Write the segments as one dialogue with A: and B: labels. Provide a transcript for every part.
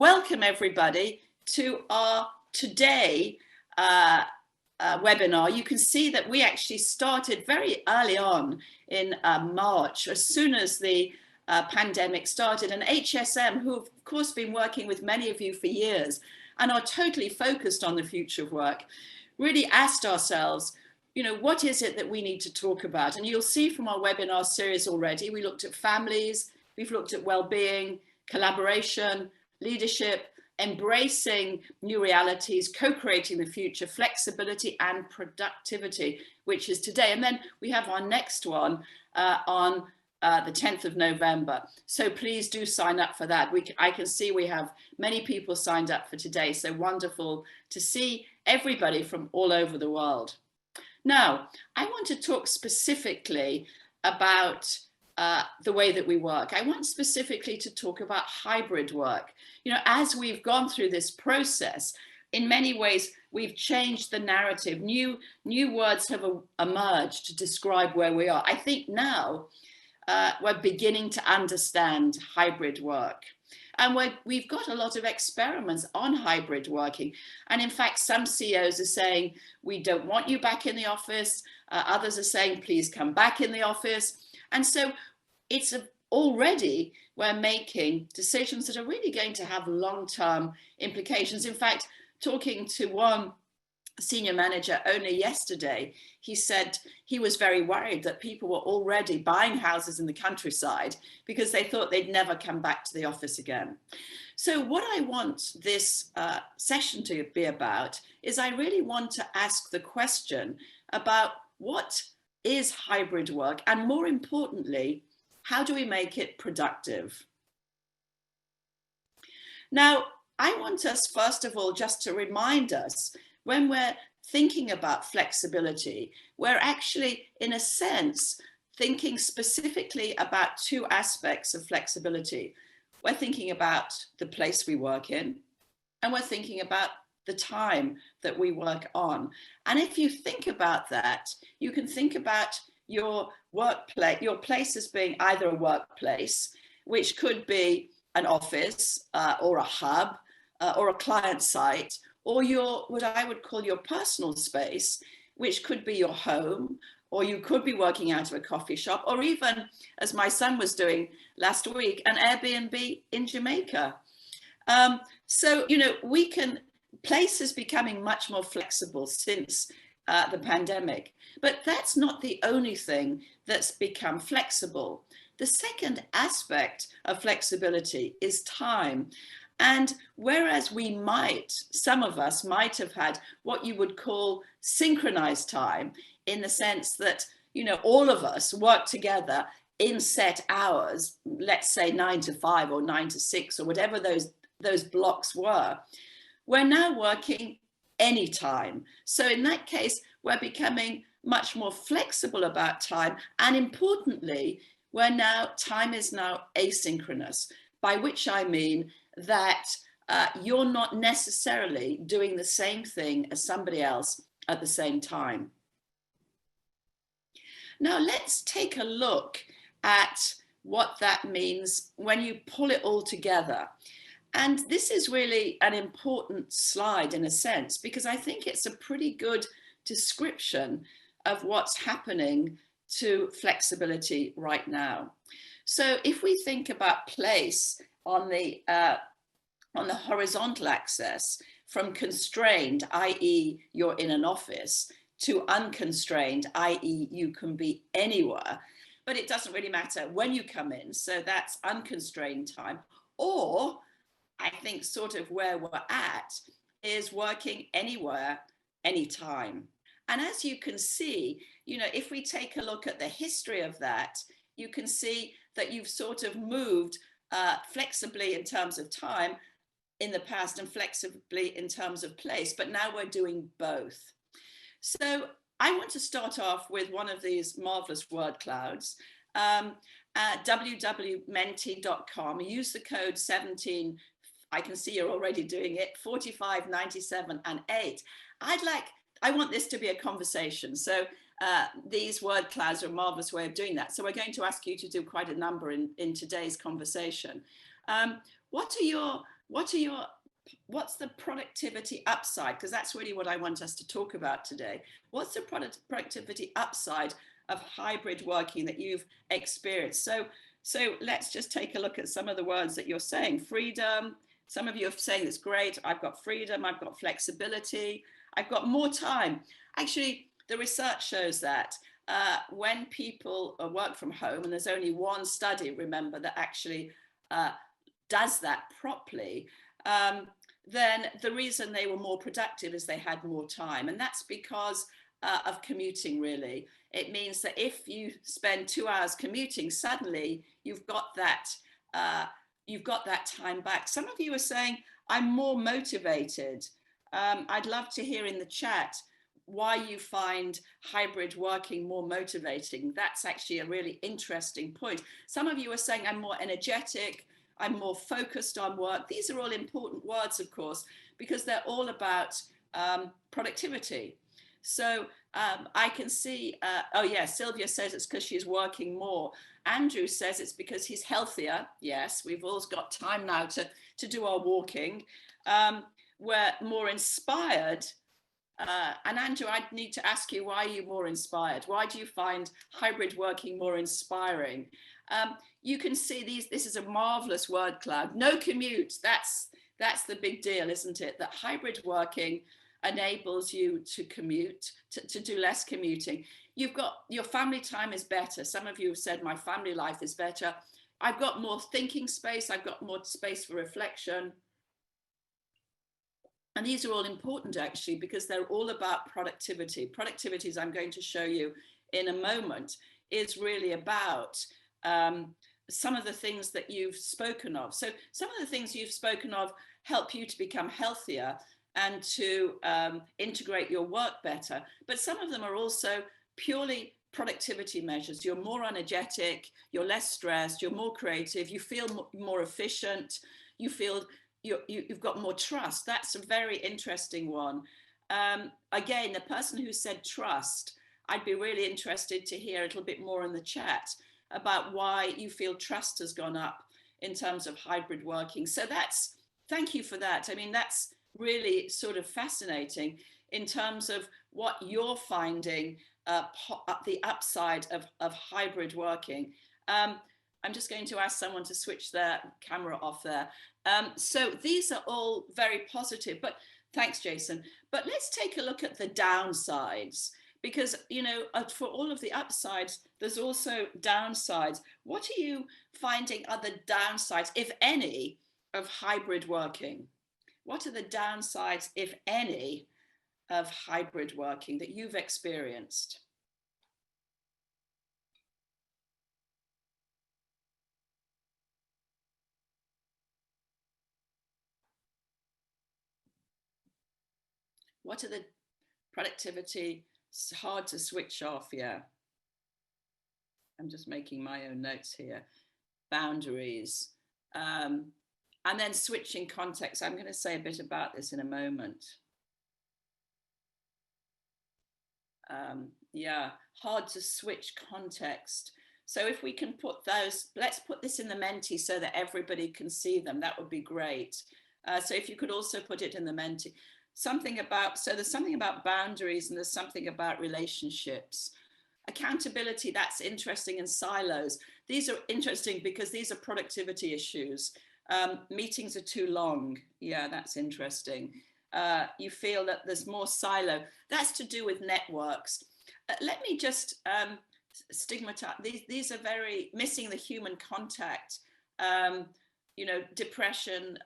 A: Welcome everybody to our today webinar. You can see that we actually started very early on in March, as soon as the pandemic started, and HSM, who have of course been working with many of you for years and are totally focused on the future of work, really asked ourselves, you know, what is it that we need to talk about? And you'll see from our webinar series already, we looked at families, we've looked at well-being, collaboration, leadership, embracing new realities, co-creating the future, flexibility and productivity, which is today. And then we have our next one on the 10th of November. So please do sign up for that. I can see we have many people signed up for today. So wonderful to see everybody from all over the world. Now, I want to talk specifically about the way that we work. I want specifically to talk about hybrid work. You know, as we've gone through this process, in many ways, we've changed the narrative. New words have emerged to describe where we are. I think now we're beginning to understand hybrid work. And we've got a lot of experiments on hybrid working. And in fact, some CEOs are saying, we don't want you back in the office. Others are saying, please come back in the office. And so it's already we're making decisions that are really going to have long-term implications. In fact, talking to one senior manager only yesterday, he said he was very worried that people were already buying houses in the countryside because they thought they'd never come back to the office again. So what I want this session to be about is I really want to ask the question about what is hybrid work, and more importantly, how do we make it productive? Now, I want us, first of all, just to remind us, when we're thinking about flexibility, we're actually, in a sense, thinking specifically about two aspects of flexibility. We're thinking about the place we work in, and we're thinking about the time that we work on. And if you think about that, you can think about your workplace, your place as being either a workplace, which could be an office or a hub or a client site, or your, what I would call your personal space, which could be your home, or you could be working out of a coffee shop, or even, as my son was doing last week, an Airbnb in Jamaica. So, you know, place is becoming much more flexible since the pandemic, but that's not the only thing that's become flexible. The second aspect of flexibility is time. And whereas some of us might have had what you would call synchronized time, in the sense that, you know, all of us work together in set hours, let's say 9 to 5 or 9 to 6 or whatever those blocks were, we're now working anytime. So in that case, we're becoming much more flexible about time. And importantly, time is now asynchronous, by which I mean that you're not necessarily doing the same thing as somebody else at the same time. Now let's take a look at what that means when you pull it all together. And this is really an important slide in a sense, because I think it's a pretty good description of what's happening to flexibility right now. So if we think about place on the horizontal axis, from constrained, i.e. you're in an office, to unconstrained, i.e. you can be anywhere, but it doesn't really matter when you come in. So that's unconstrained time. Or I think sort of where we're at is working anywhere, anytime. And as you can see, you know, if we take a look at the history of that, you can see that you've sort of moved flexibly in terms of time in the past and flexibly in terms of place, but now we're doing both. So I want to start off with one of these marvelous word clouds. www.menti.com, use the code 17, I can see you're already doing it, 45, 97 and 8. I want this to be a conversation. So these word clouds are a marvelous way of doing that. So we're going to ask you to do quite a number in today's conversation. What are your what's the productivity upside? Because that's really what I want us to talk about today. What's the productivity upside of hybrid working that you've experienced? So let's just take a look at some of the words that you're saying. Freedom. Some of you are saying it's great. I've got freedom. I've got flexibility. I've got more time. Actually, the research shows that when people work from home, and there's only one study, remember, that actually does that properly, then the reason they were more productive is they had more time. And that's because of commuting, really. It means that if you spend 2 hours commuting, suddenly you've got that time back. Some of you are saying, I'm more motivated. I'd love to hear in the chat why you find hybrid working more motivating. That's actually a really interesting point. Some of you are saying, I'm more energetic, I'm more focused on work. These are all important words, of course, because they're all about productivity. So I can see, oh yeah, Sylvia says it's because she's working more. Andrew says it's because he's healthier. Yes, we've all got time now to do our walking. We're more inspired. And Andrew, I'd need to ask you, why are you more inspired? Why do you find hybrid working more inspiring? You can see this is a marvelous word cloud. No commute, that's the big deal, isn't it? That hybrid working enables you to commute, to do less commuting. You've got, your family time is better. Some of you have said my family life is better. I've got more thinking space. I've got more space for reflection. And these are all important, actually, because they're all about productivity. Productivity, as I'm going to show you in a moment, is really about some of the things that you've spoken of. So some of the things you've spoken of help you to become healthier and to integrate your work better. But some of them are also purely productivity measures. You're more energetic, you're less stressed, you're more creative, you feel more efficient, you feel you've got more trust. That's a very interesting one. Again, the person who said trust, I'd be really interested to hear a little bit more in the chat about why you feel trust has gone up in terms of hybrid working. So thank you for that. I mean, that's really sort of fascinating in terms of what you're finding the upside of hybrid working. I'm just going to ask someone to switch their camera off there. So these are all very positive, but thanks, Jason. But let's take a look at the downsides, because, you know, for all of the upsides, there's also downsides. What are you finding are the downsides, if any, of hybrid working? What are the downsides, if any, of hybrid working that you've experienced? What are the productivity? It's hard to switch off, yeah. I'm just making my own notes here. Boundaries. And then switching context. I'm going to say a bit about this in a moment. Yeah, hard to switch context. So if we can put those, let's put this in the Menti so that everybody can see them. That would be great. So if you could also put it in the Menti. Something about, so there's something about boundaries and there's something about relationships. Accountability, that's interesting, in silos. These are interesting because these are productivity issues. Meetings are too long. Yeah, that's interesting. You feel that there's more silo. That's to do with networks. Let me just stigmatize. These are very missing the human contact, you know, depression,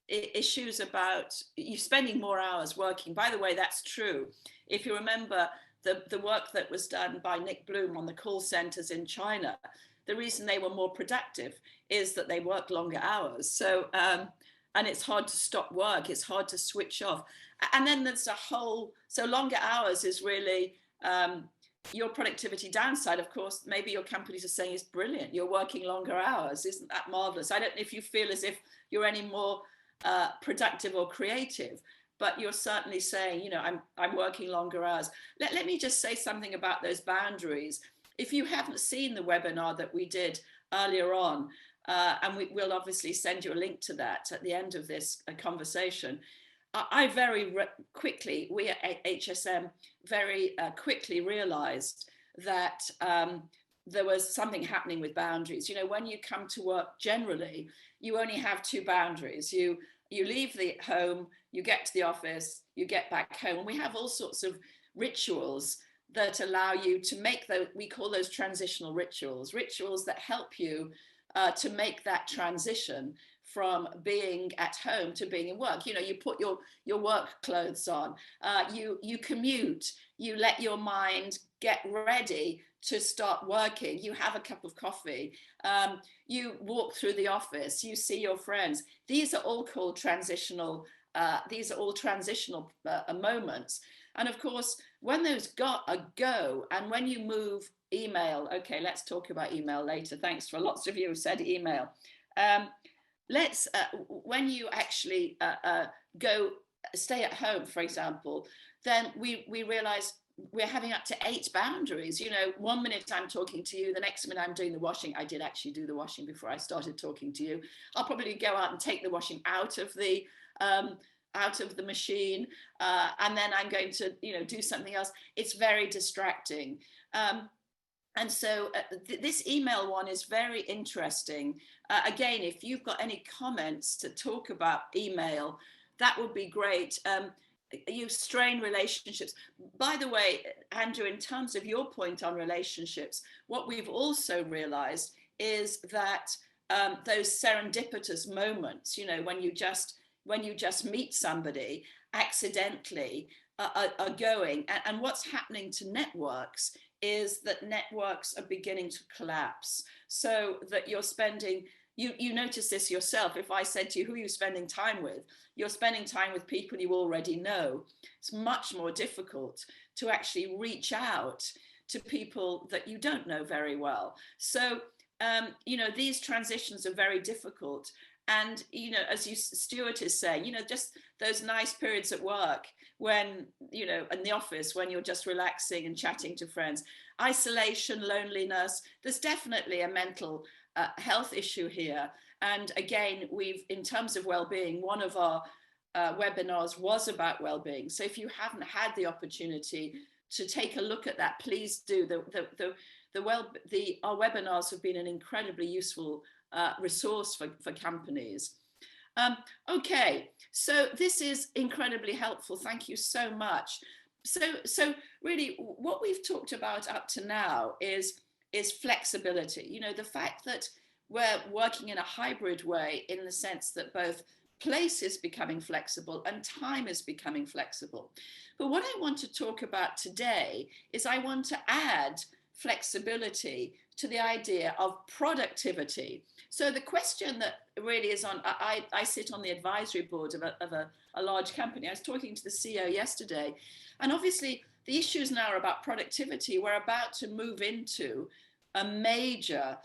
A: issues about you spending more hours working. By the way, that's true. If you remember the work that was done by Nick Bloom on the call centers in China, the reason they were more productive is that they worked longer hours. So, and it's hard to stop work. It's hard to switch off. And then there's a whole, so longer hours is really your productivity downside. Of course, maybe your companies are saying it's brilliant. You're working longer hours. Isn't that marvelous? I don't know if you feel as if you're any more productive or creative, but you're certainly saying, you know, I'm working longer hours. Let me just say something about those boundaries. If you haven't seen the webinar that we did earlier on, and we'll obviously send you a link to that at the end of this conversation. I very quickly, we at HSM very quickly realized that there was something happening with boundaries. You know, when you come to work generally, you only have two boundaries. You leave the home, you get to the office, you get back home. And we have all sorts of rituals that allow you to make those, we call those transitional rituals, rituals that help you to make that transition from being at home to being in work. You know, you put your work clothes on, you commute, you let your mind get ready to start working, you have a cup of coffee, you walk through the office, you see your friends. These are all called transitional, moments. And of course, when those got a go, and when you move email, okay, let's talk about email later. Thanks for lots of you who said email. When you actually go stay at home, for example, then we realize we're having up to 8 boundaries. You know, 1 minute I'm talking to you, the next minute I'm doing the washing. I did actually do the washing before I started talking to you. I'll probably go out and take the washing out of the machine, and then I'm going to, you know, do something else. It's very distracting. And so this email one is very interesting. Again, if you've got any comments to talk about email, that would be great. You strain relationships. By the way, Andrew, in terms of your point on relationships, what we've also realized is that those serendipitous moments, you know, when you just meet somebody accidentally, are going, and what's happening to networks is that networks are beginning to collapse, so that you're spending, you notice this yourself. If I said to you, who are you spending time with? You're spending time with people you already know. It's much more difficult to actually reach out to people that you don't know very well. So, you know, these transitions are very difficult. And, you know, as Stuart is saying, you know, just those nice periods at work when, you know, in the office, when you're just relaxing and chatting to friends, isolation, loneliness, there's definitely a mental health issue here. And again, in terms of well-being, one of our webinars was about well-being. So if you haven't had the opportunity to take a look at that, please do. Our webinars have been an incredibly useful resource for companies. Okay, so this is incredibly helpful. Thank you so much. So really, what we've talked about up to now is flexibility. You know, the fact that we're working in a hybrid way, in the sense that both place is becoming flexible and time is becoming flexible. But what I want to talk about today is I want to add flexibility to the idea of productivity. So the question that really is on, I sit on the advisory board of a large company. I was talking to the CEO yesterday, and obviously the issues now are about productivity. We're about to move into a major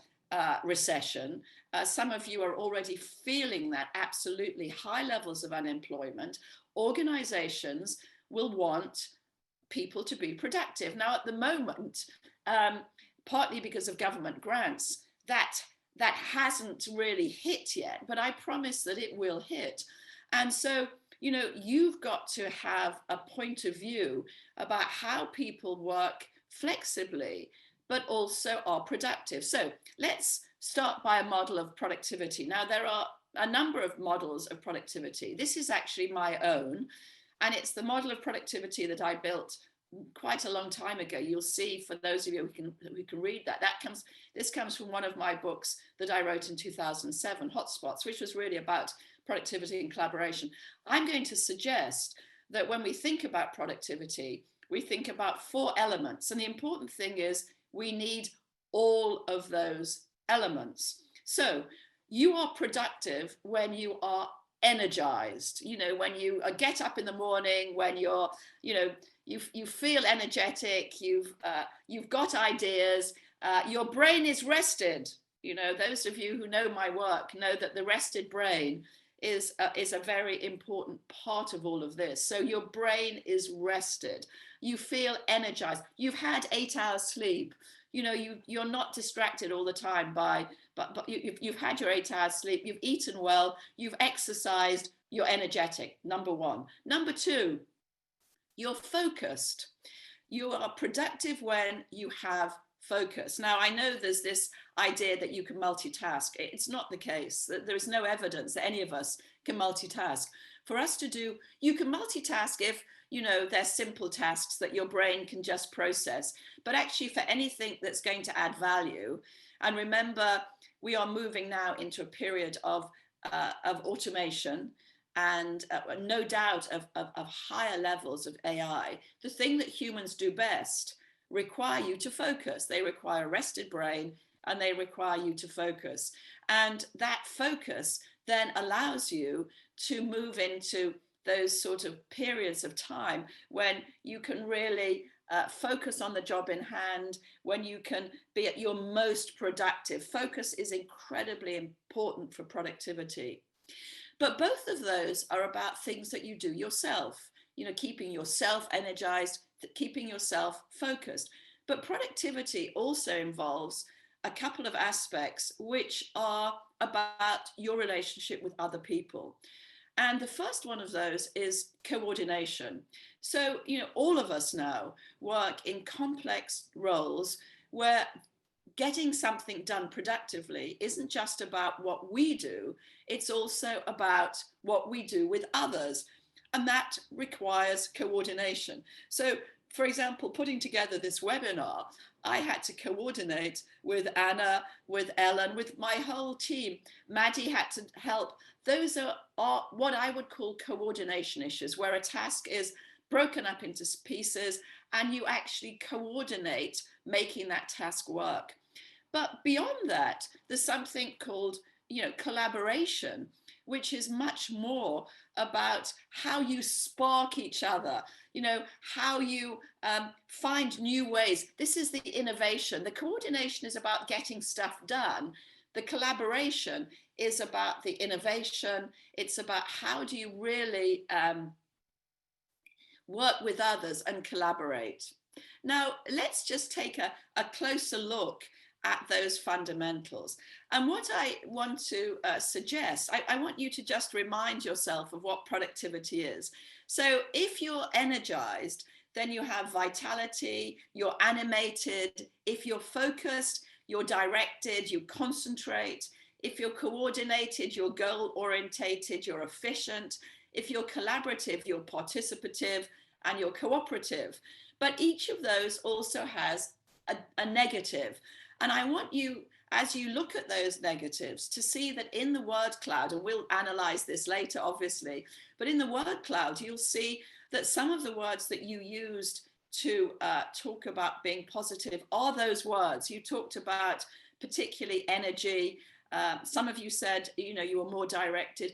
A: recession. Some of you are already feeling that, absolutely high levels of unemployment. Organizations will want people to be productive. Now, at the moment, partly because of government grants, that hasn't really hit yet, but I promise that it will hit. And so, you know, you've got to have a point of view about how people work flexibly, but also are productive. So let's start by a model of productivity. Now, there are a number of models of productivity. This is actually my own, and it's the model of productivity that I built quite a long time ago. You'll see, for those of you who can read this comes from one of my books that I wrote in 2007, Hotspots, which was really about productivity and collaboration. I'm going to suggest that when we think about productivity, we think about 4 elements. And the important thing is we need all of those elements. So you are productive when you are energized, you know, when you get up in the morning, when you're, you know, you feel energetic, you've got ideas, your brain is rested. You know, those of you who know my work know that the rested brain is a very important part of all of this. So your brain is rested, you feel energized, you've had 8 hours sleep, you know, you're not distracted all the time by but you've had your 8 hours sleep, you've eaten well, you've exercised, you're energetic, number one. Number two, you're focused. You are productive when you have focus. Now, I know there's this idea that you can multitask. It's not the case. There is no evidence that any of us can multitask. For us to do, you can multitask if, you know, they're simple tasks that your brain can just process. But actually, for anything that's going to add value, and remember, we are moving now into a period of automation, and no doubt of higher levels of AI. The thing that humans do best require you to focus. They require a rested brain, and they require you to focus. And that focus then allows you to move into those sort of periods of time when you can really focus on the job in hand, when you can be at your most productive. Focus is incredibly important for productivity. But both of those are about things that you do yourself, you know, keeping yourself energized, keeping yourself focused. But productivity also involves a couple of aspects which are about your relationship with other people. And the first one of those is coordination. So, you know, all of us now work in complex roles where getting something done productively isn't just about what we do, it's also about what we do with others. And that requires coordination. So, for example, putting together this webinar, I had to coordinate with Anna, with Ellen, with my whole team. Maddie had to help. Those are what I would call coordination issues, where a task is broken up into pieces and you actually coordinate making that task work. But beyond that, there's something called, you know, collaboration, which is much more about how you spark each other, you know, how you find new ways. This is the innovation. The coordination is about getting stuff done. The collaboration is about the innovation. It's about how do you really work with others and collaborate. Now, let's just take a closer look at those fundamentals. And what I want to suggest, I want you to just remind yourself of what productivity is. So if you're energized, then you have vitality, you're animated. If you're focused, you're directed, you concentrate. If you're coordinated, you're goal-orientated, you're efficient. If you're collaborative, you're participative, and you're cooperative. But each of those also has a negative. And I want you, as you look at those negatives, to see that in the word cloud, and we'll analyze this later, obviously, but in the word cloud, you'll see that some of the words that you used to talk about being positive are those words. You talked about particularly energy. Some of you said, you know, you were more directed.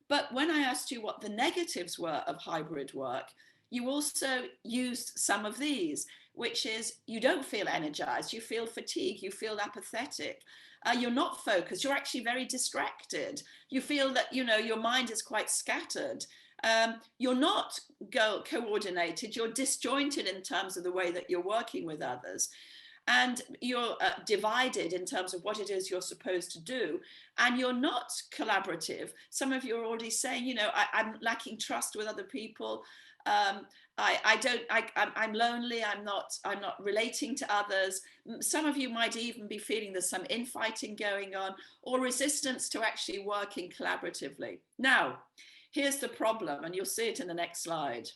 A: But when I asked you what the negatives were of hybrid work, you also used some of these, which is you don't feel energized, you feel fatigued, you feel apathetic, you're not focused, you're actually very distracted. You feel that, you know, your mind is quite scattered. You're not coordinated, you're disjointed in terms of the way that you're working with others. And you're divided in terms of what it is you're supposed to do. And you're not collaborative. Some of you are already saying, you know, I'm lacking trust with other people. I'm lonely, I'm not relating to others. Some of you might even be feeling there's some infighting going on or resistance to actually working collaboratively. Now, here's the problem, and you'll see it in the next slide.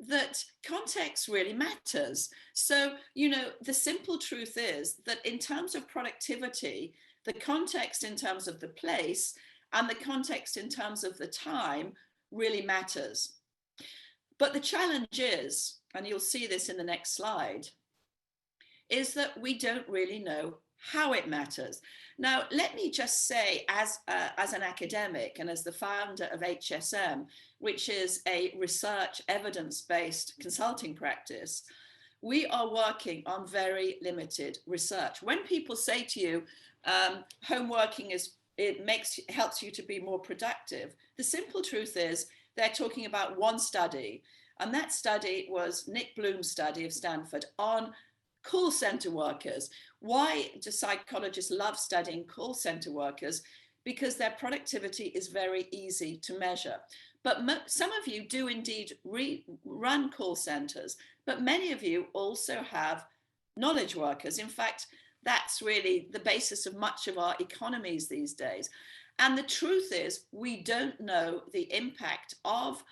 A: That context really matters. So, you know, the simple truth is that in terms of productivity, the context in terms of the place and the context in terms of the time really matters. But the challenge is, and you'll see this in the next slide, is that we don't really know how it matters. Now, let me just say, as an academic and as the founder of HSM, which is a research evidence-based consulting practice, we are working on very limited research. When people say to you, home working helps you to be more productive, the simple truth is they're talking about one study, and that study was Nick Bloom's study of Stanford on Call center workers. Why do psychologists love studying call center workers? Because their productivity is very easy to measure. But some of you do indeed run call centers, but many of you also have knowledge workers. In fact, that's really the basis of much of our economies these days. And the truth is, we don't know the impact of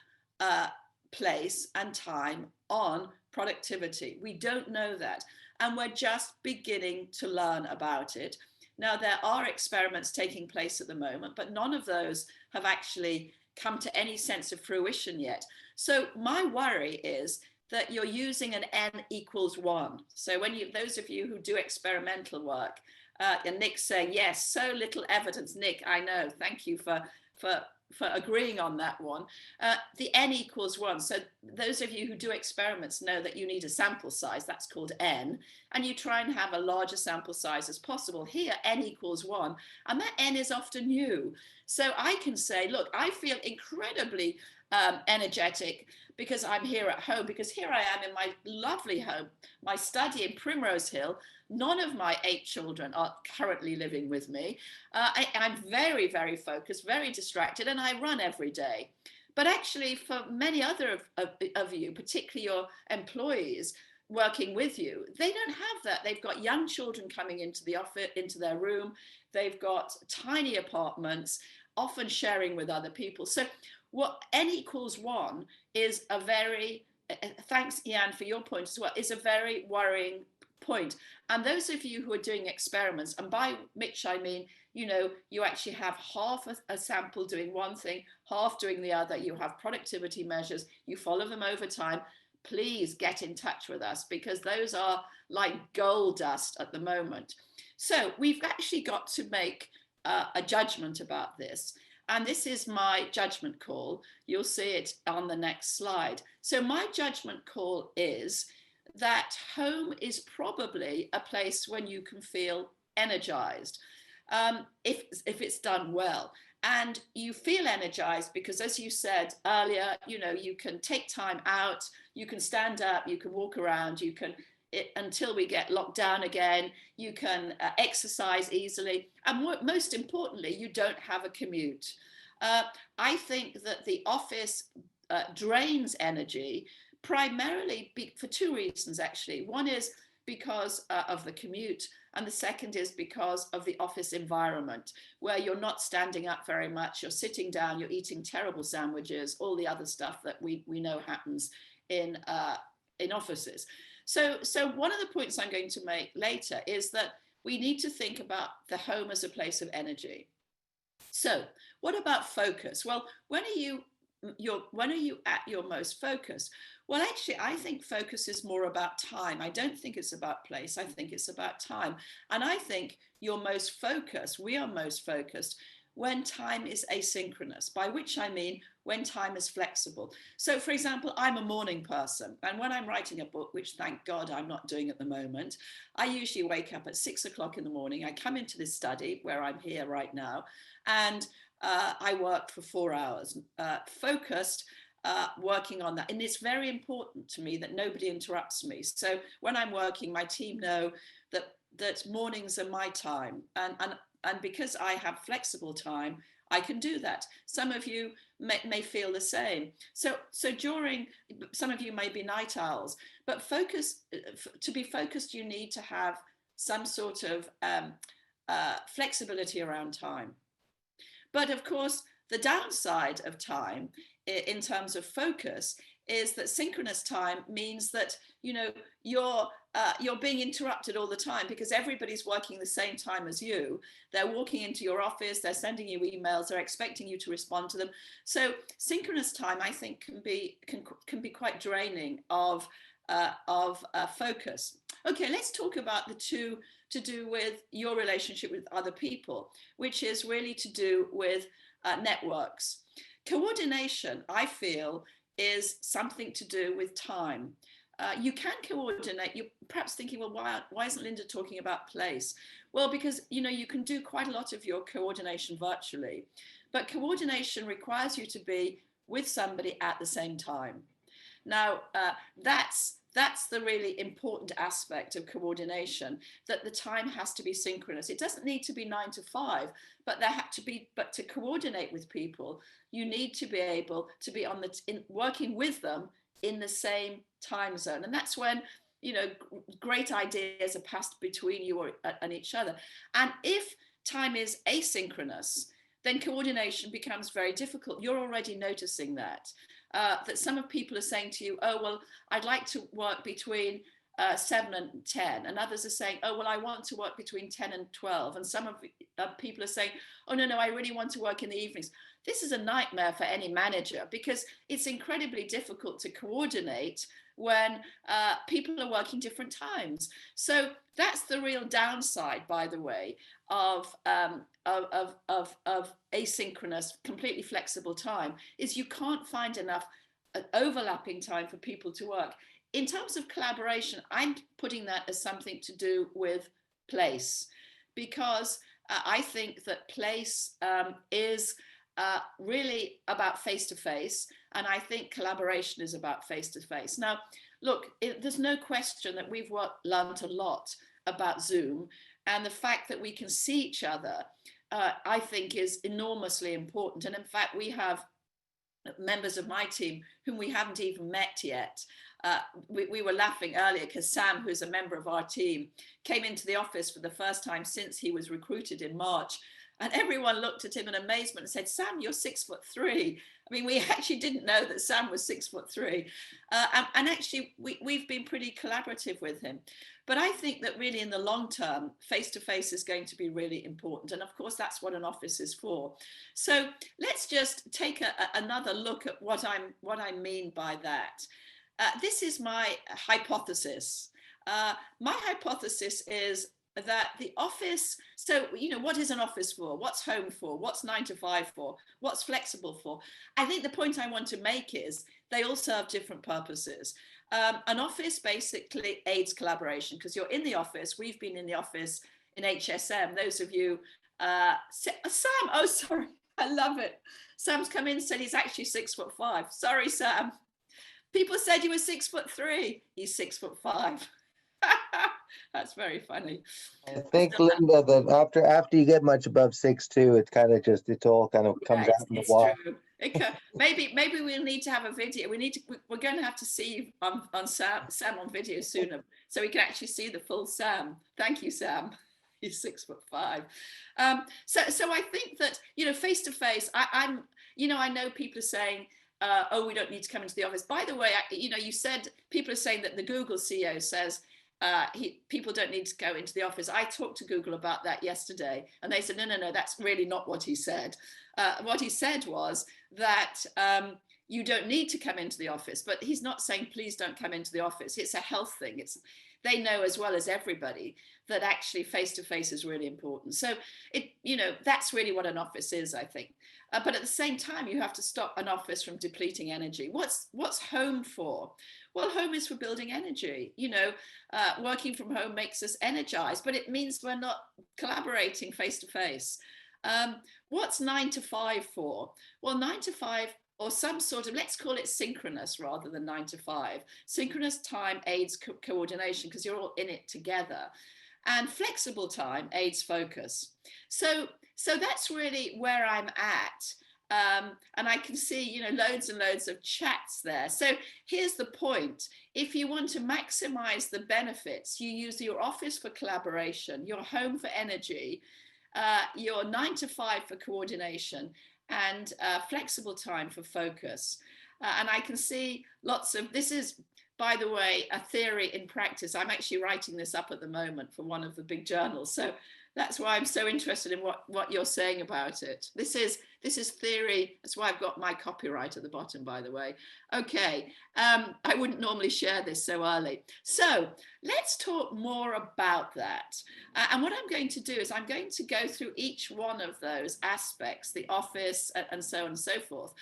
A: place and time on productivity. We don't know that. And we're just beginning to learn about it. Now, there are experiments taking place at the moment, but none of those have actually come to any sense of fruition yet. So my worry is that you're using an n equals 1. So when those of you who do experimental work, and Nick's saying, yes, so little evidence. Nick, I know, thank you for agreeing on that one. The n equals 1. So those of you who do experiments know that you need a sample size, that's called n, and you try and have a larger sample size as possible. Here, n equals 1, and that n is often you. So I can say, look, I feel incredibly energetic because I'm here at home, because here I am in my lovely home, my study in Primrose Hill. None of my 8 children are currently living with me. I'm very, very focused, very distracted, and I run every day. But actually, for many other of you, particularly your employees working with you, they don't have that. They've got young children coming into the office, into their room. They've got tiny apartments, often sharing with other people. So what n equals 1 is a very, thanks Ian for your point as well, is a very worrying point. And those of you who are doing experiments, and by which I mean, you know, you actually have half a sample doing one thing, half doing the other, you have productivity measures, you follow them over time, please get in touch with us, because those are like gold dust at the moment. So we've actually got to make a judgment about this. And this is my judgment call. You'll see it on the next slide. So my judgment call is that home is probably a place when you can feel energized, if it's done well. And you feel energized because, as you said earlier, you know, you can take time out, you can stand up, you can walk around, you can, until we get locked down again, you can exercise easily. And most importantly, you don't have a commute. I think that the office drains energy primarily for 2 reasons, actually. One is because of the commute, and the second is because of the office environment, where you're not standing up very much, you're sitting down, you're eating terrible sandwiches, all the other stuff that we know happens in offices. So one of the points I'm going to make later is that we need to think about the home as a place of energy. So what about focus? Well, when are you at your most focused? Well, actually, I think focus is more about time. I don't think it's about place. I think it's about time. And I think you're most focused, we are most focused when time is asynchronous, by which I mean when time is flexible. So for example, I'm a morning person, and when I'm writing a book, which thank God I'm not doing at the moment, I usually wake up at 6 o'clock in the morning. I come into this study where I'm here right now, and I work for 4 hours, focused, working on that. And it's very important to me that nobody interrupts me. So when I'm working, my team know that mornings are my time. And because I have flexible time, I can do that. Some of you may feel the same. So during, some of you may be night owls, but to be focused, you need to have some sort of flexibility around time. But of course, the downside of time in terms of focus is that synchronous time means that, you know, you're being interrupted all the time because everybody's working the same time as you. They're walking into your office, they're sending you emails, they're expecting you to respond to them. So synchronous time, I think, can be quite draining of focus. Okay, let's talk about the two to do with your relationship with other people, which is really to do with networks. Coordination, I feel, is something to do with time. You can coordinate. You're perhaps thinking, well, why isn't Lynda talking about place? Well, because, you know, you can do quite a lot of your coordination virtually, but coordination requires you to be with somebody at the same time. Now, that's the really important aspect of coordination, that the time has to be synchronous. It doesn't need to be 9 to 5, but there had to be, but to coordinate with people, you need to be able to be on working with them in the same time zone. And that's when, you know, great ideas are passed between you and each other. And if time is asynchronous, then coordination becomes very difficult. You're already noticing that. That some of people are saying to you, oh, well, I'd like to work between 7 and 10. And others are saying, oh, well, I want to work between 10 and 12. And some of people are saying, oh, no, I really want to work in the evenings. This is a nightmare for any manager, because it's incredibly difficult to coordinate when people are working different times. So that's the real downside, by the way, of asynchronous, completely flexible time, is you can't find enough overlapping time for people to work. In terms of collaboration, I'm putting that as something to do with place, because I think that place is really about face-to-face, and I think collaboration is about face-to-face. Now, look, there's no question that we've learned a lot about Zoom, and the fact that we can see each other, I think, is enormously important. And in fact, we have members of my team whom we haven't even met yet. We were laughing earlier because Sam, who's a member of our team, came into the office for the first time since he was recruited in March. And everyone looked at him in amazement and said, Sam, you're 6'3". I mean, we actually didn't know that Sam was 6'3". And actually, we've been pretty collaborative with him. But I think that really in the long term, face-to-face is going to be really important. And of course, that's what an office is for. So let's just take another look at what I mean by that. This is my hypothesis. My hypothesis is that the office, so, you know, what is an office for? What's home for? What's 9 to 5 for? What's flexible for? I think the point I want to make is they all serve different purposes. An office basically aids collaboration, because you're in the office. We've been in the office in HSM. Those of you, Sam, oh, sorry, I love it. Sam's come in and said he's actually 6'5". Sorry, Sam. People said you were 6'3". He's 6'5". That's very funny.
B: I think, Lynda, that after you get much above 6'2", it kind of just, it all kind of comes out in the wash.
A: True. Maybe we'll need to have a video. We're going to have to see on Sam on video sooner, so we can actually see the full Sam. Thank you, Sam. He's 6'5". So I think that, you know, face to face, I'm, you know, I know people are saying, oh, we don't need to come into the office. By the way, you know, you said, people are saying that the Google CEO says people don't need to go into the office. I talked to Google about that yesterday, and they said, no, that's really not what he said. What he said was that you don't need to come into the office, but he's not saying, please don't come into the office. It's a health thing. They know as well as everybody that actually face-to-face is really important. So you know, that's really what an office is, I think. But at the same time, you have to stop an office from depleting energy. What's home for? Well, home is for building energy. You know, working from home makes us energized, but it means we're not collaborating face-to-face. What's 9 to 5 for? Well, 9 to 5, or some sort of, let's call it synchronous rather than 9 to 5. Synchronous time aids coordination because you're all in it together. And flexible time aids focus. So that's really where I'm at. And I can see, you know, loads and loads of chats there. So here's the point. If you want to maximize the benefits, you use your office for collaboration, your home for energy, your 9 to 5 for coordination, and flexible time for focus. And I can see lots of, this is, by the way, a theory in practice. I'm actually writing this up at the moment for one of the big journals. So that's why I'm so interested in what you're saying about it. This is theory. That's why I've got my copyright at the bottom, by the way. Okay, I wouldn't normally share this so early. So let's talk more about that. And what I'm going to do is I'm going to go through each one of those aspects, the office and so on and so forth.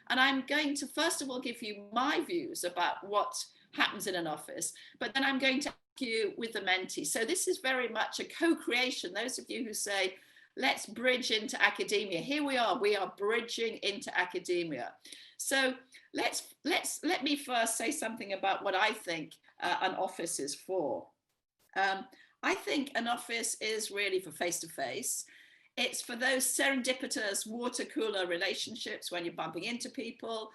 A: And I'm going to, first of all, give you my views about what happens in an office, but then I'm going to ask you with the mentee. So this is very much a co-creation. Those of you who say, let's bridge into academia. Here we are bridging into academia. So let me first say something about what I think an office is for. I think an office is really for face-to-face. It's for those serendipitous water cooler relationships when you're bumping into people.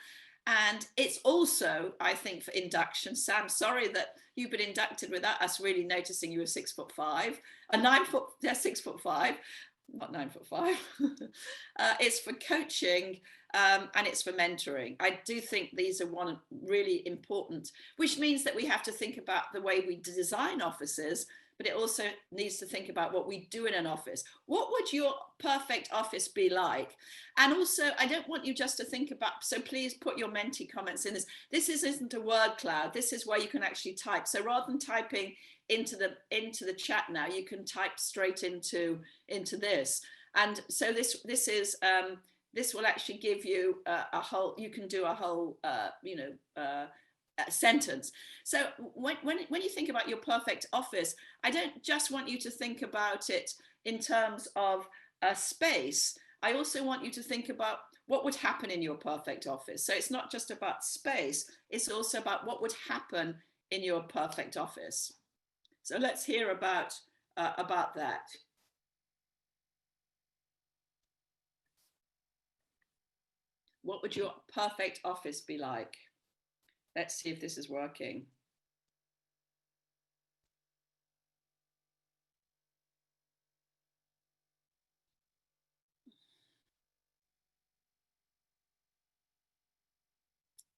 A: And it's also, I think, for induction. Sam, sorry that you've been inducted without us really noticing you were 6'5", 6'5", not 9'5". It's for coaching and it's for mentoring. I do think these are one really important, which means that we have to think about the way we design offices, but it also needs to think about what we do in an office. What would your perfect office be like? And also, I don't want you just to think about, so please put your Menti comments in this. This isn't a word cloud. This is where you can actually type. So rather than typing into the chat now, you can type straight into this. And so this will actually give you a whole, you can do a whole, sentence. So when you think about your perfect office, I don't just want you to think about it in terms of a space. I also want you to think about what would happen in your perfect office. So it's not just about space, it's also about what would happen in your perfect office. So let's hear about that. What would your perfect office be like? Let's see if this is working.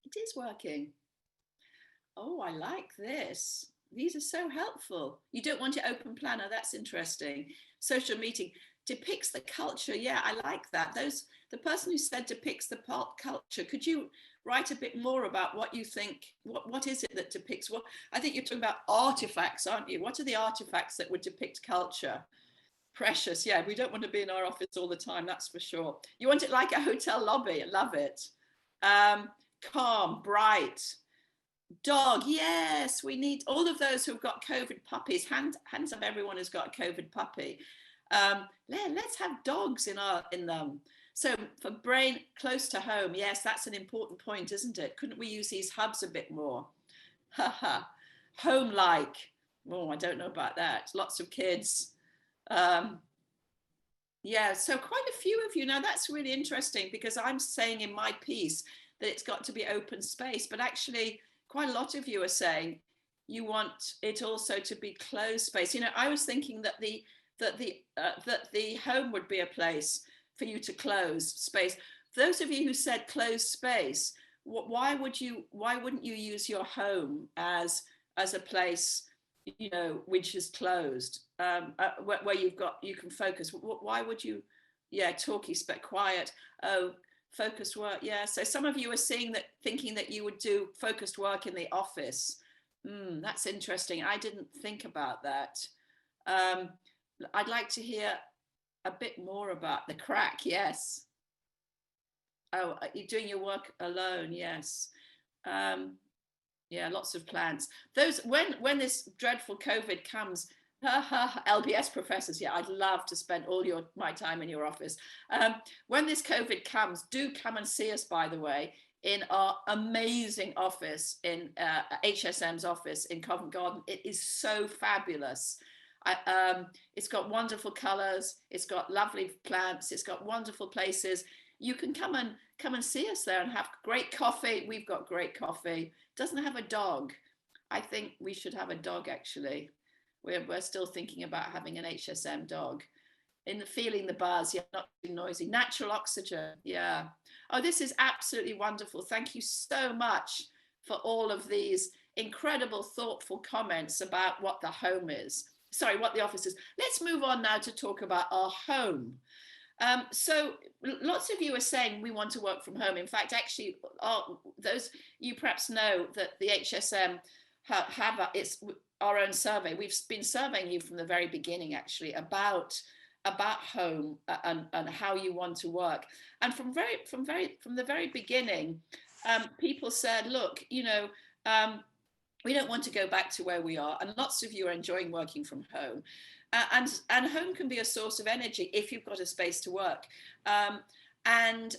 A: It is working. Oh, I like this. These are so helpful. You don't want your open planner. That's interesting. Social meeting depicts the culture. Yeah, I like that. The person who said depicts the culture. Could you write a bit more about what you think? What is it that depicts what? I think you're talking about artifacts, aren't you? What are the artifacts that would depict culture? Precious. Yeah, we don't want to be in our office all the time. That's for sure. You want it like a hotel lobby. I love it. Calm, bright. Dog, yes, we need all of those who've got COVID puppies. Hands up, everyone who's got a COVID puppy. Let's have dogs in them. So for brain close to home, yes, that's an important point, isn't it? Couldn't we use these hubs a bit more? Home-like. Oh, I don't know about that. Lots of kids. Yeah, so quite a few of you. Now that's really interesting because I'm saying in my piece that it's got to be open space, but actually quite a lot of you are saying you want it also to be closed space. You know, I was thinking that the home would be a place for you to close space. Those of you who said closed space, why wouldn't you use your home as a place, you know, which is closed, where you can focus? Why would you? Yeah, talky, but quiet. Oh, focused work. Yeah. So some of you are thinking that you would do focused work in the office. That's interesting. I didn't think about that. I'd like to hear a bit more about the crack. Yes. Oh, you're doing your work alone. Yes. Yeah, lots of plants. Those when this dreadful COVID comes, LBS professors, yeah, I'd love to spend all my time in your office. When this COVID comes, do come and see us, by the way, in our amazing office, in HSM's office in Covent Garden. It is so fabulous. It's got wonderful colors, it's got lovely plants, it's got wonderful places. You can come and see us there and have great coffee. We've got great coffee. Doesn't have a dog. I think we should have a dog, actually. We're still thinking about having an HSM dog. Feeling the buzz, yeah, not too noisy. Natural oxygen, yeah. Oh, this is absolutely wonderful. Thank you so much for all of these incredible, thoughtful comments about what the home is. Sorry, what the office is. Let's move on now to talk about our home. So lots of you are saying we want to work from home. In fact, actually, those you perhaps know that the HSM it's our own survey. We've been surveying you from the very beginning, actually, about home and how you want to work. And from the very beginning, people said, look, you know, we don't want to go back to where we are. And lots of you are enjoying working from home. And home can be a source of energy if you've got a space to work. And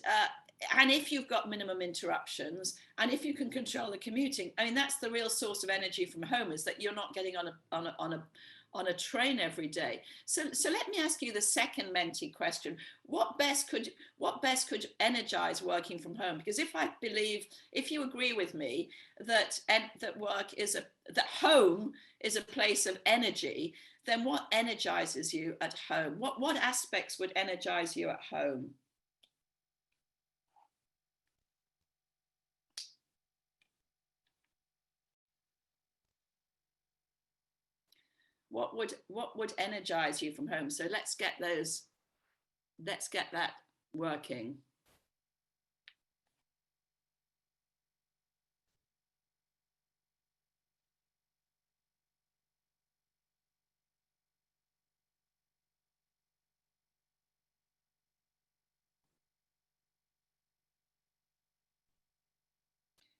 A: if you've got minimum interruptions, and if you can control the commuting, I mean, that's the real source of energy from home, is that you're not getting on a train every day. So let me ask you the second Menti question. What best could energize working from home? Because if you agree with me that home is a place of energy, then what energizes you at home? What aspects would energize you at home? What would energize you from home? So let's get that working.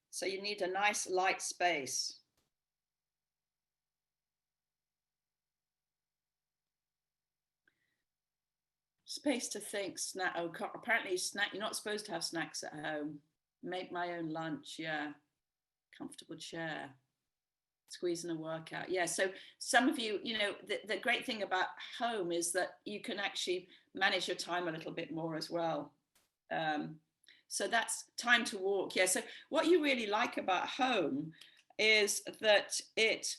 A: So you need a nice light space. Space to think. Snack. Oh, apparently you're not supposed to have snacks at home. Make my own lunch. Yeah. Comfortable chair. Squeezing a workout. Yeah. So some of you, the great thing about home is that you can actually manage your time a little bit more as well. So that's time to walk. Yeah. So what you really like about home is that it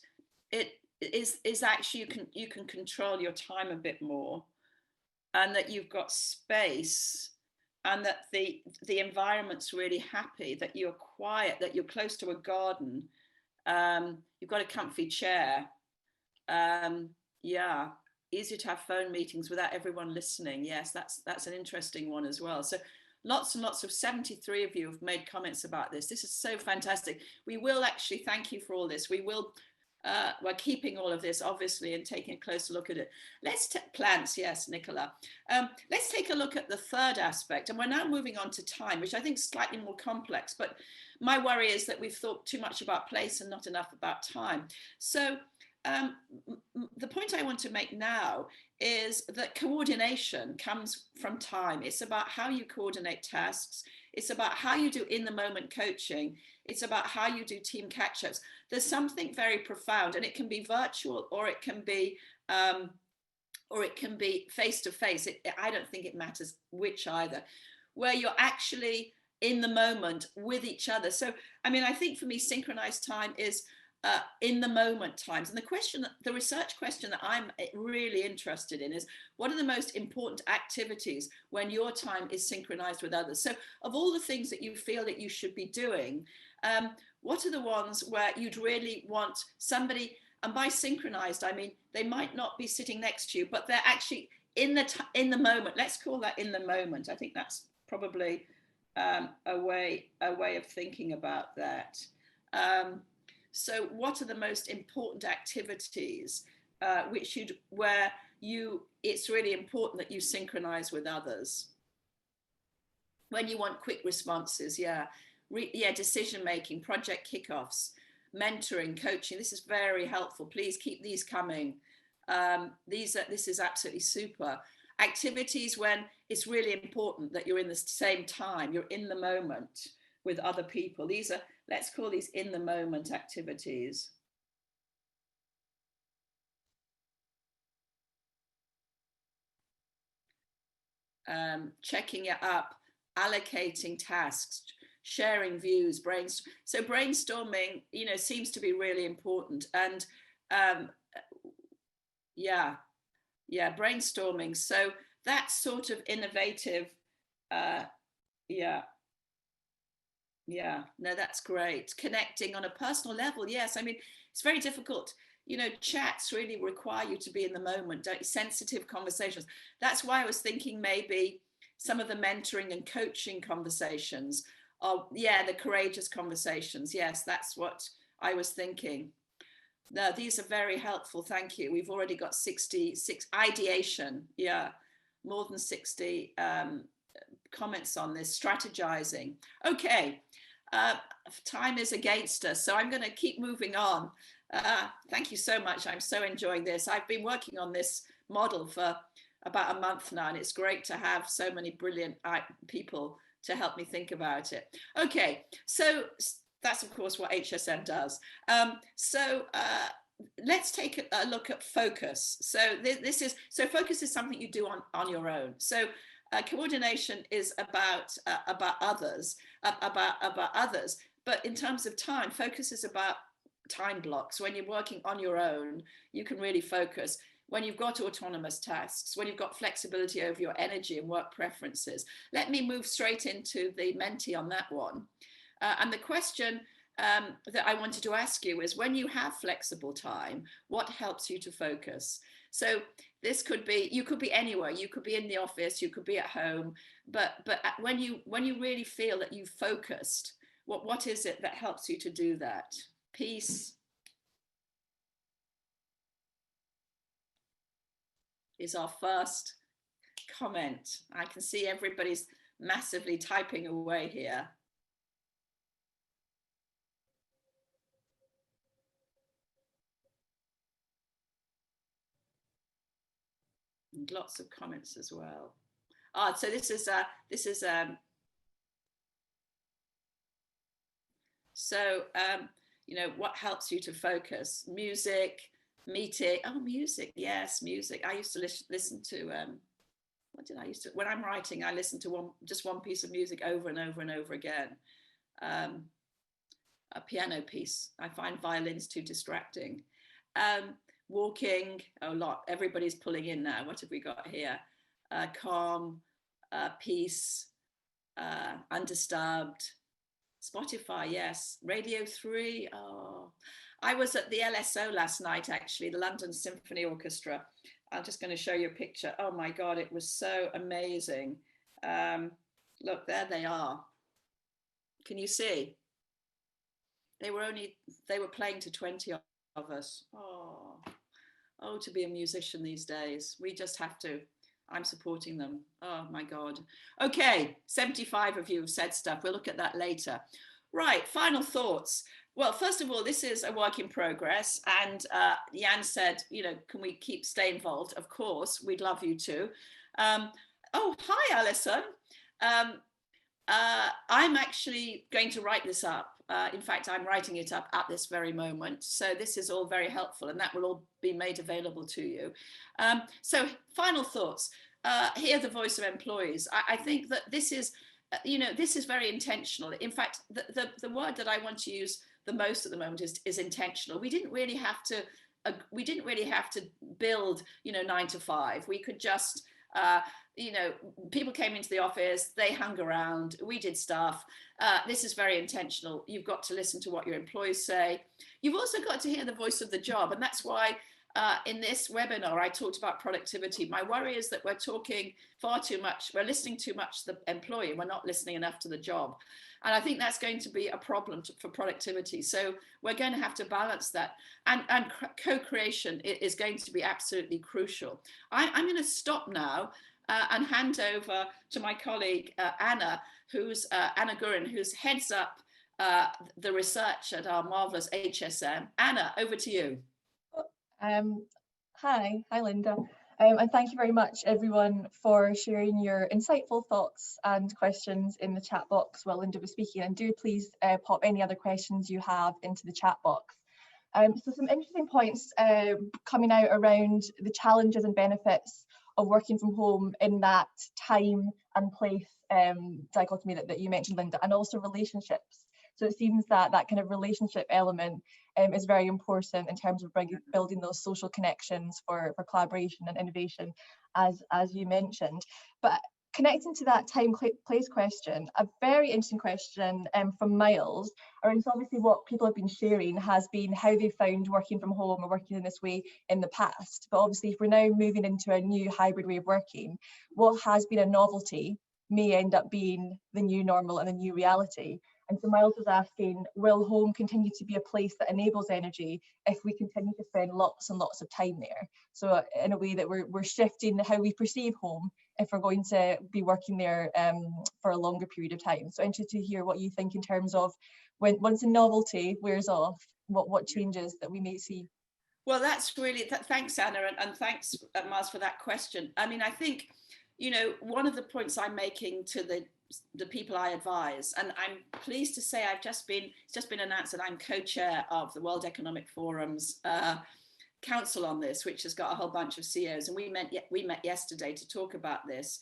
A: is actually you can control your time a bit more, and that you've got space, and that the environment's really happy, that you're quiet, that you're close to a garden. You've got a comfy chair. Yeah, easier to have phone meetings without everyone listening. Yes, that's an interesting one as well. So lots and lots of 73 of you have made comments about this. This is so fantastic. We will actually thank you for all this. We're keeping all of this, obviously, and taking a closer look at it. Let's take plants. Yes, Nicola. Let's take a look at the third aspect. And we're now moving on to time, which I think is slightly more complex. But my worry is that we've thought too much about place and not enough about time. So the point I want to make now is that coordination comes from time. It's about how you coordinate tasks. It's about how you do in-the-moment coaching. It's about how you do team catch-ups. There's something very profound, and it can be virtual, or it can be face-to-face. I don't think it matters which either, where you're actually in the moment with each other. So, I mean, I think for me, synchronized time is in the moment times. And the research question that I'm really interested in is, what are the most important activities when your time is synchronized with others? So of all the things that you feel that you should be doing, what are the ones where you'd really want somebody, and by synchronized, I mean, they might not be sitting next to you, but they're actually in the moment. Let's call that in the moment. I think that's probably a way of thinking about that. So what are the most important activities it's really important that you synchronize with others? When you want quick responses, decision making, project kickoffs, mentoring, coaching. This is very helpful. Please keep these coming. This is absolutely super. Activities when it's really important that you're in the same time, you're in the moment with other people. Let's call these in the moment activities. Checking it up, allocating tasks, sharing views, so brainstorming, seems to be really important. And brainstorming. So that's sort of innovative. No, that's great. Connecting on a personal level. Yes, I mean, it's very difficult. Chats really require you to be in the moment, don't you? Sensitive conversations. That's why I was thinking maybe some of the mentoring and coaching conversations are, the courageous conversations. Yes, that's what I was thinking. No, these are very helpful. Thank you. We've already got 66 ideation. Yeah, more than 60 comments on this. Strategizing. Okay. Time is against us, so I'm going to keep moving on. Thank you so much. I'm so enjoying this. I've been working on this model for about a month now, and it's great to have so many brilliant people to help me think about it. Okay, so that's of course what HSM does. Let's take a look at focus. So focus is something you do on your own. So coordination is about others, but in terms of time, focus is about time blocks. When you're working on your own, you can really focus. When you've got autonomous tasks, when you've got flexibility over your energy and work preferences. Let me move straight into the Menti on that one. And the question that I wanted to ask you is, when you have flexible time, what helps you to focus? So this could be, you could be anywhere, you could be in the office, you could be at home, but when you really feel that you've focused, what is it that helps you to do that? Peace is our first comment. I can see everybody's massively typing away here. And lots of comments as well. So you know, what helps you to focus? Music, meeting. Oh, music. Yes, music. I used to listen to, what did I used to, when I'm writing, I listen to just one piece of music over and over and over again. A piano piece. I find violins too distracting. Walking, a lot. Everybody's pulling in now. What have we got here? Calm, peace, undisturbed. Spotify, yes. Radio 3. Oh, I was at the LSO last night, actually, the London Symphony Orchestra. I'm just going to show you a picture. Oh my God, it was so amazing. Look, there they are. Can you see? They were playing to 20 of us. Oh, to be a musician these days. We just have to. I'm supporting them. Oh my God. Okay, 75 of you have said stuff. We'll look at that later. Right, final thoughts. Well, first of all, this is a work in progress. And Jan said, you know, can we stay involved? Of course, we'd love you to. Oh, hi, Alison. I'm actually going to write this up. In fact, I'm writing it up at this very moment. So this is all very helpful, and that will all be made available to you. So final thoughts. Hear the voice of employees. I think that this is, you know, this is very intentional. In fact, the word that I want to use the most at the moment is intentional. We didn't really have to build, you know, 9 to 5. We could just, you know, people came into the office, they hung around, we did stuff. This is very intentional. You've got to listen to what your employees say. You've also got to hear the voice of the job. And that's why in this webinar, I talked about productivity. My worry is that we're talking far too much. We're listening too much to the employee. We're not listening enough to the job. And I think that's going to be a problem for productivity. So we're going to have to balance that. And co-creation is going to be absolutely crucial. I'm going to stop now and hand over to my colleague, Anna Gurin, who's heads up the research at our marvelous HSM. Anna, over to you.
C: Hi, Lynda. And thank you very much, everyone, for sharing your insightful thoughts and questions in the chat box while Lynda was speaking. And do please pop any other questions you have into the chat box. So some interesting points coming out around the challenges and benefits of working from home in that time and place dichotomy that you mentioned, Lynda, and also relationships. So it seems that kind of relationship element is very important in terms of building those social connections for collaboration and innovation, as you mentioned. But connecting to that time place question, a very interesting question from Miles around, so obviously what people have been sharing has been how they found working from home or working in this way in the past. But obviously if we're now moving into a new hybrid way of working, what has been a novelty may end up being the new normal and the new reality. And so Miles is asking, will home continue to be a place that enables energy if we continue to spend lots and lots of time there? So in a way that we're shifting how we perceive home if we're going to be working there for a longer period of time. So interested to hear what you think in terms of once the novelty wears off, what changes that we may see.
A: Well, that's really, thanks, Anna, and thanks, Mars, for that question. I mean, I think, one of the points I'm making to the people I advise, and I'm pleased to say it's just been announced that I'm co-chair of the World Economic Forum's council on this, which has got a whole bunch of CEOs, and we met yesterday to talk about this.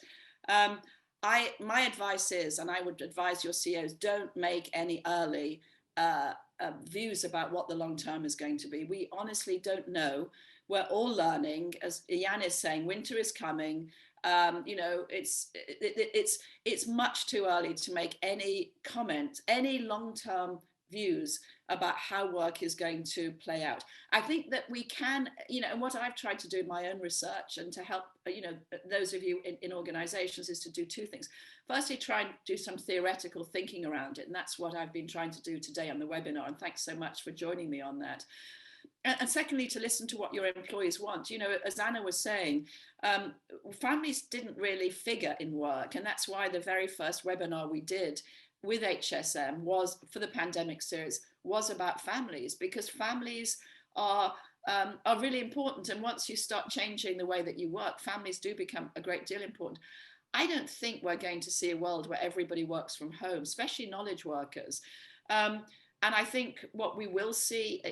A: My advice is, and I would advise your CEOs, don't make any early views about what the long term is going to be. We honestly don't know. We're all learning, as Jan is saying, winter is coming. It's much too early to make any comment, any long-term views about how work is going to play out. I think that we can, and what I've tried to do in my own research and to help, those of you in organizations, is to do two things. Firstly, try and do some theoretical thinking around it. And that's what I've been trying to do today on the webinar. And thanks so much for joining me on that. And secondly, to listen to what your employees want. As Anna was saying, families didn't really figure in work. And that's why the very first webinar we did with HSM was, for the pandemic series, was about families, because families are really important. And once you start changing the way that you work, families do become a great deal important. I don't think we're going to see a world where everybody works from home, especially knowledge workers. And I think what we will see,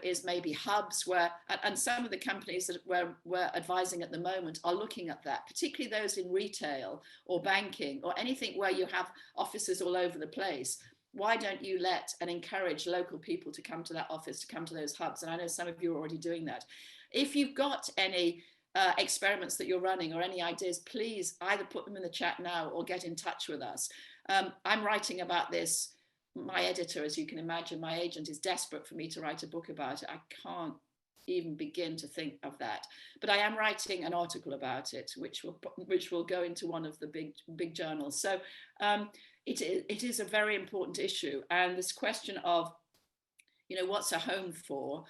A: is maybe hubs where, and some of the companies that we're advising at the moment are looking at that, particularly those in retail or banking or anything where you have offices all over the place. Why don't you let and encourage local people to come to that office, to come to those hubs? And I know some of you are already doing that. If you've got any experiments that you're running or any ideas, please either put them in the chat now or get in touch with us. I'm writing about this. My editor, as you can imagine, my agent, is desperate for me to write a book about it. I can't even begin to think of that. But I am writing an article about it, which will go into one of the big journals. So it is a very important issue. And this question of, what's a home for?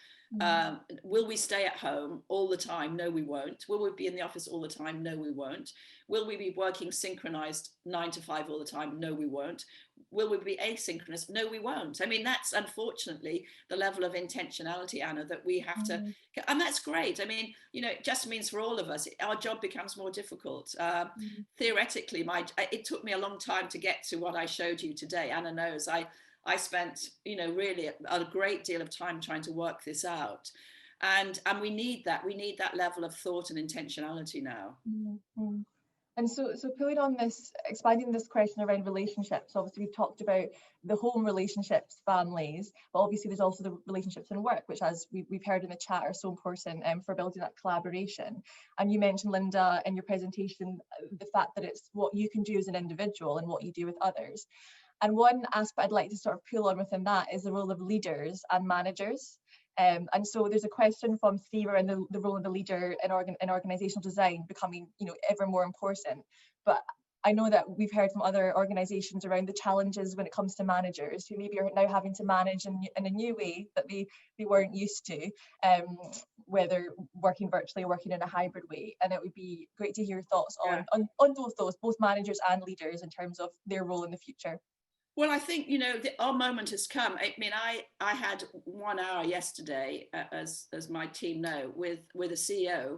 A: Will we stay at home all the time? No, we won't. Will we be in the office all the time? No, we won't. Will we be working synchronized 9 to 5 all the time? No, we won't. Will we be asynchronous? No, we won't. I mean, that's unfortunately the level of intentionality, Anna, that we have to, and that's great. I mean, it just means for all of us, our job becomes more difficult. Theoretically, it took me a long time to get to what I showed you today. Anna knows I spent, really a great deal of time trying to work this out. And we need that. We need that level of thought and intentionality now.
C: Mm-hmm. And so pulling on this, expanding this question around relationships, obviously we've talked about the home relationships, families, but obviously there's also the relationships in work, which, as we've heard in the chat, are so important for building that collaboration. And you mentioned, Lynda, in your presentation, the fact that it's what you can do as an individual and what you do with others. And one aspect I'd like to sort of pull on within that is the role of leaders and managers. And so there's a question from Steve around the role of the leader in organizational design becoming, ever more important. But I know that we've heard from other organizations around the challenges when it comes to managers who maybe are now having to manage in a new way that they weren't used to, whether working virtually or working in a hybrid way. And it would be great to hear your thoughts on both those, both managers and leaders, in terms of their role in the future.
A: Well, I think, our moment has come. I mean, I had 1 hour yesterday, as my team know, with a CEO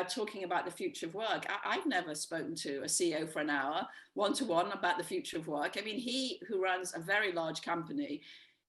A: talking about the future of work. I've never spoken to a CEO for an hour, one-to-one, about the future of work. I mean, he, who runs a very large company,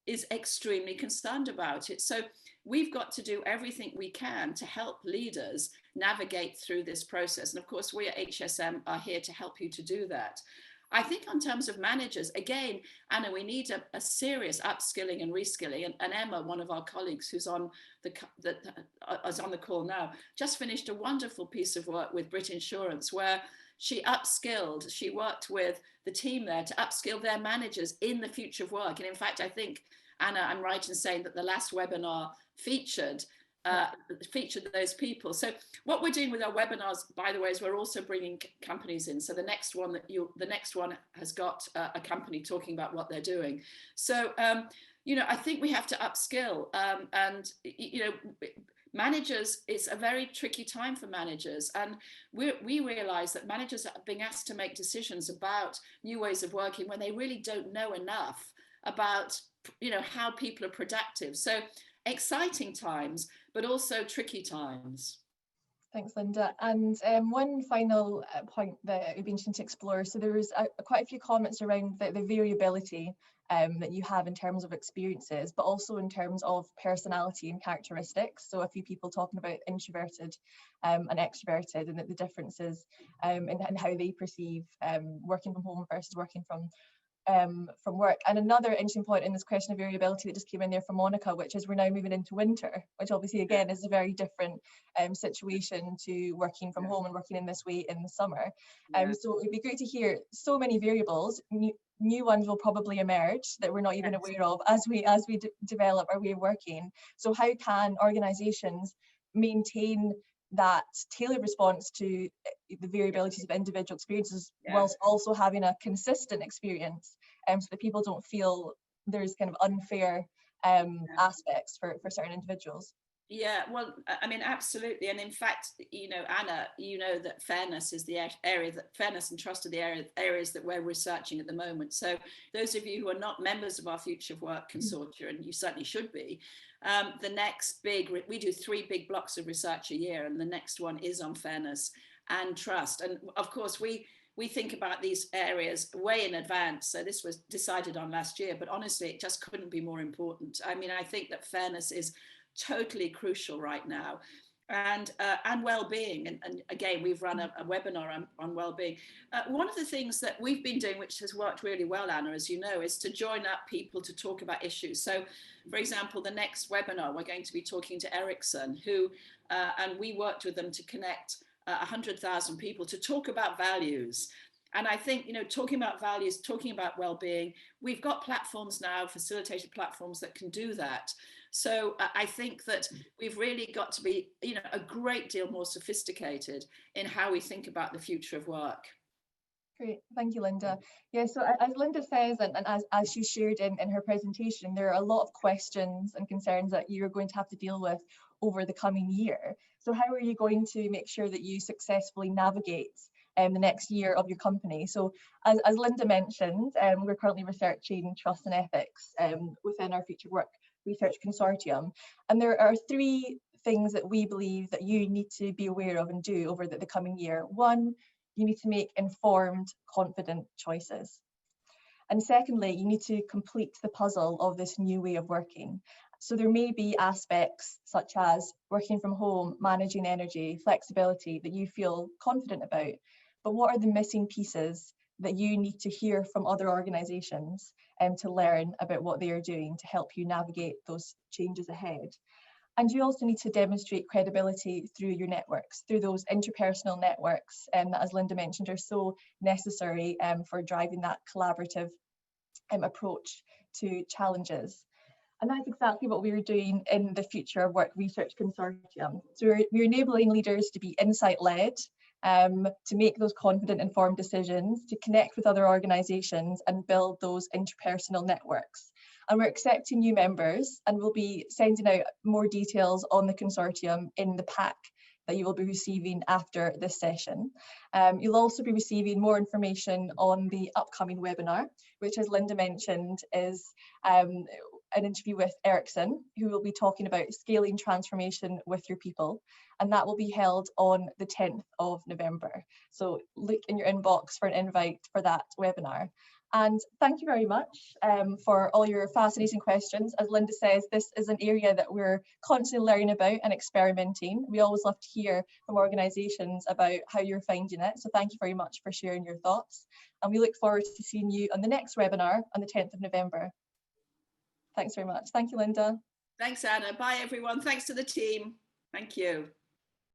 A: is extremely concerned about it. So we've got to do everything we can to help leaders navigate through this process. And of course, we at HSM are here to help you to do that. I think in terms of managers, again, Anna, we need a serious upskilling and reskilling. And Emma, one of our colleagues who's on the call now, just finished a wonderful piece of work with Brit Insurance, where she upskilled, she worked with the team there to upskill their managers in the future of work. And in fact, I think, Anna, I'm right in saying that the last webinar featured those people. So what we're doing with our webinars, by the way, is we're also bringing companies in. So the next one has got a company talking about what they're doing. So I think we have to upskill, and managers, it's a very tricky time for managers, and we realize that managers are being asked to make decisions about new ways of working when they really don't know enough about, you know, how people are productive. So exciting times, but also tricky times.
C: Thanks, Lynda. And one final point that we've been interested to explore. So there was quite a few comments around the variability that you have in terms of experiences, but also in terms of personality and characteristics. So a few people talking about introverted and extroverted, and the differences in how they perceive working from home versus working from work. And another interesting point in this question of variability that just came in there from Monica, which is we're now moving into winter, which obviously again is a very different situation to working from home and working in this way in the summer. So it'd be great to hear so many variables. New ones will probably emerge that we're not even aware of as we develop our way of working. So how can organizations maintain that tailored response to the variabilities of individual experiences, whilst also having a consistent experience, so that people don't feel there's kind of unfair aspects for certain individuals?
A: Yeah, well, I mean, absolutely. And in fact, you know, Anna, you know that fairness is the area that fairness and trust are the areas that we're researching at the moment. So those of you who are not members of our Future of Work consortia, and you certainly should be, the next we do 3 big blocks of research a year, and the next one is on fairness and trust. And of course, we think about these areas way in advance. So this was decided on last year, but honestly, it just couldn't be more important. I mean, I think that fairness is totally crucial right now, and well-being. And again, we've run a webinar on well-being. One of the things that we've been doing, which has worked really well, Anna, as you know, is to join up people to talk about issues. So, for example, the next webinar, we're going to be talking to Ericsson, who, and we worked with them to connect 100,000 people to talk about values. And I think, you know, talking about values, talking about well-being, we've got platforms now, facilitated platforms that can do that. So I think that we've really got to be, you know, a great deal more sophisticated in how we think about the future of work.
C: Great, thank you, Lynda. Yeah, so as Lynda says, and as she shared in her presentation, there are a lot of questions and concerns that you're going to have to deal with over the coming year. So how are you going to make sure that you successfully navigate the next year of your company? So as Lynda mentioned, we're currently researching trust and ethics within our Future Work Research Consortium. And there are 3 things that we believe that you need to be aware of and do over the coming year. 1, you need to make informed, confident choices. And secondly, you need to complete the puzzle of this new way of working. So there may be aspects such as working from home, managing energy, flexibility that you feel confident about. But what are the missing pieces that you need to hear from other organisations to learn about what they are doing to help you navigate those changes ahead? And you also need to demonstrate credibility through your networks, through those interpersonal networks that, as Lynda mentioned, are so necessary for driving that collaborative approach to challenges. And that's exactly what we were doing in the Future of Work Research Consortium. So we're enabling leaders to be insight-led, to make those confident, informed decisions, to connect with other organisations and build those interpersonal networks. And we're accepting new members, and we'll be sending out more details on the consortium in the pack that you will be receiving after this session. You'll also be receiving more information on the upcoming webinar, which, as Lynda mentioned, is an interview with Ericsson, who will be talking about scaling transformation with your people. And that will be held on the 10th of November. So look in your inbox for an invite for that webinar. And thank you very much for all your fascinating questions. As Lynda says, this is an area that we're constantly learning about and experimenting. We always love to hear from organisations about how you're finding it. So thank you very much for sharing your thoughts. And we look forward to seeing you on the next webinar on the 10th of November. Thanks very much. Thank you, Lynda.
A: Thanks, Anna. Bye, everyone. Thanks to the team. Thank you.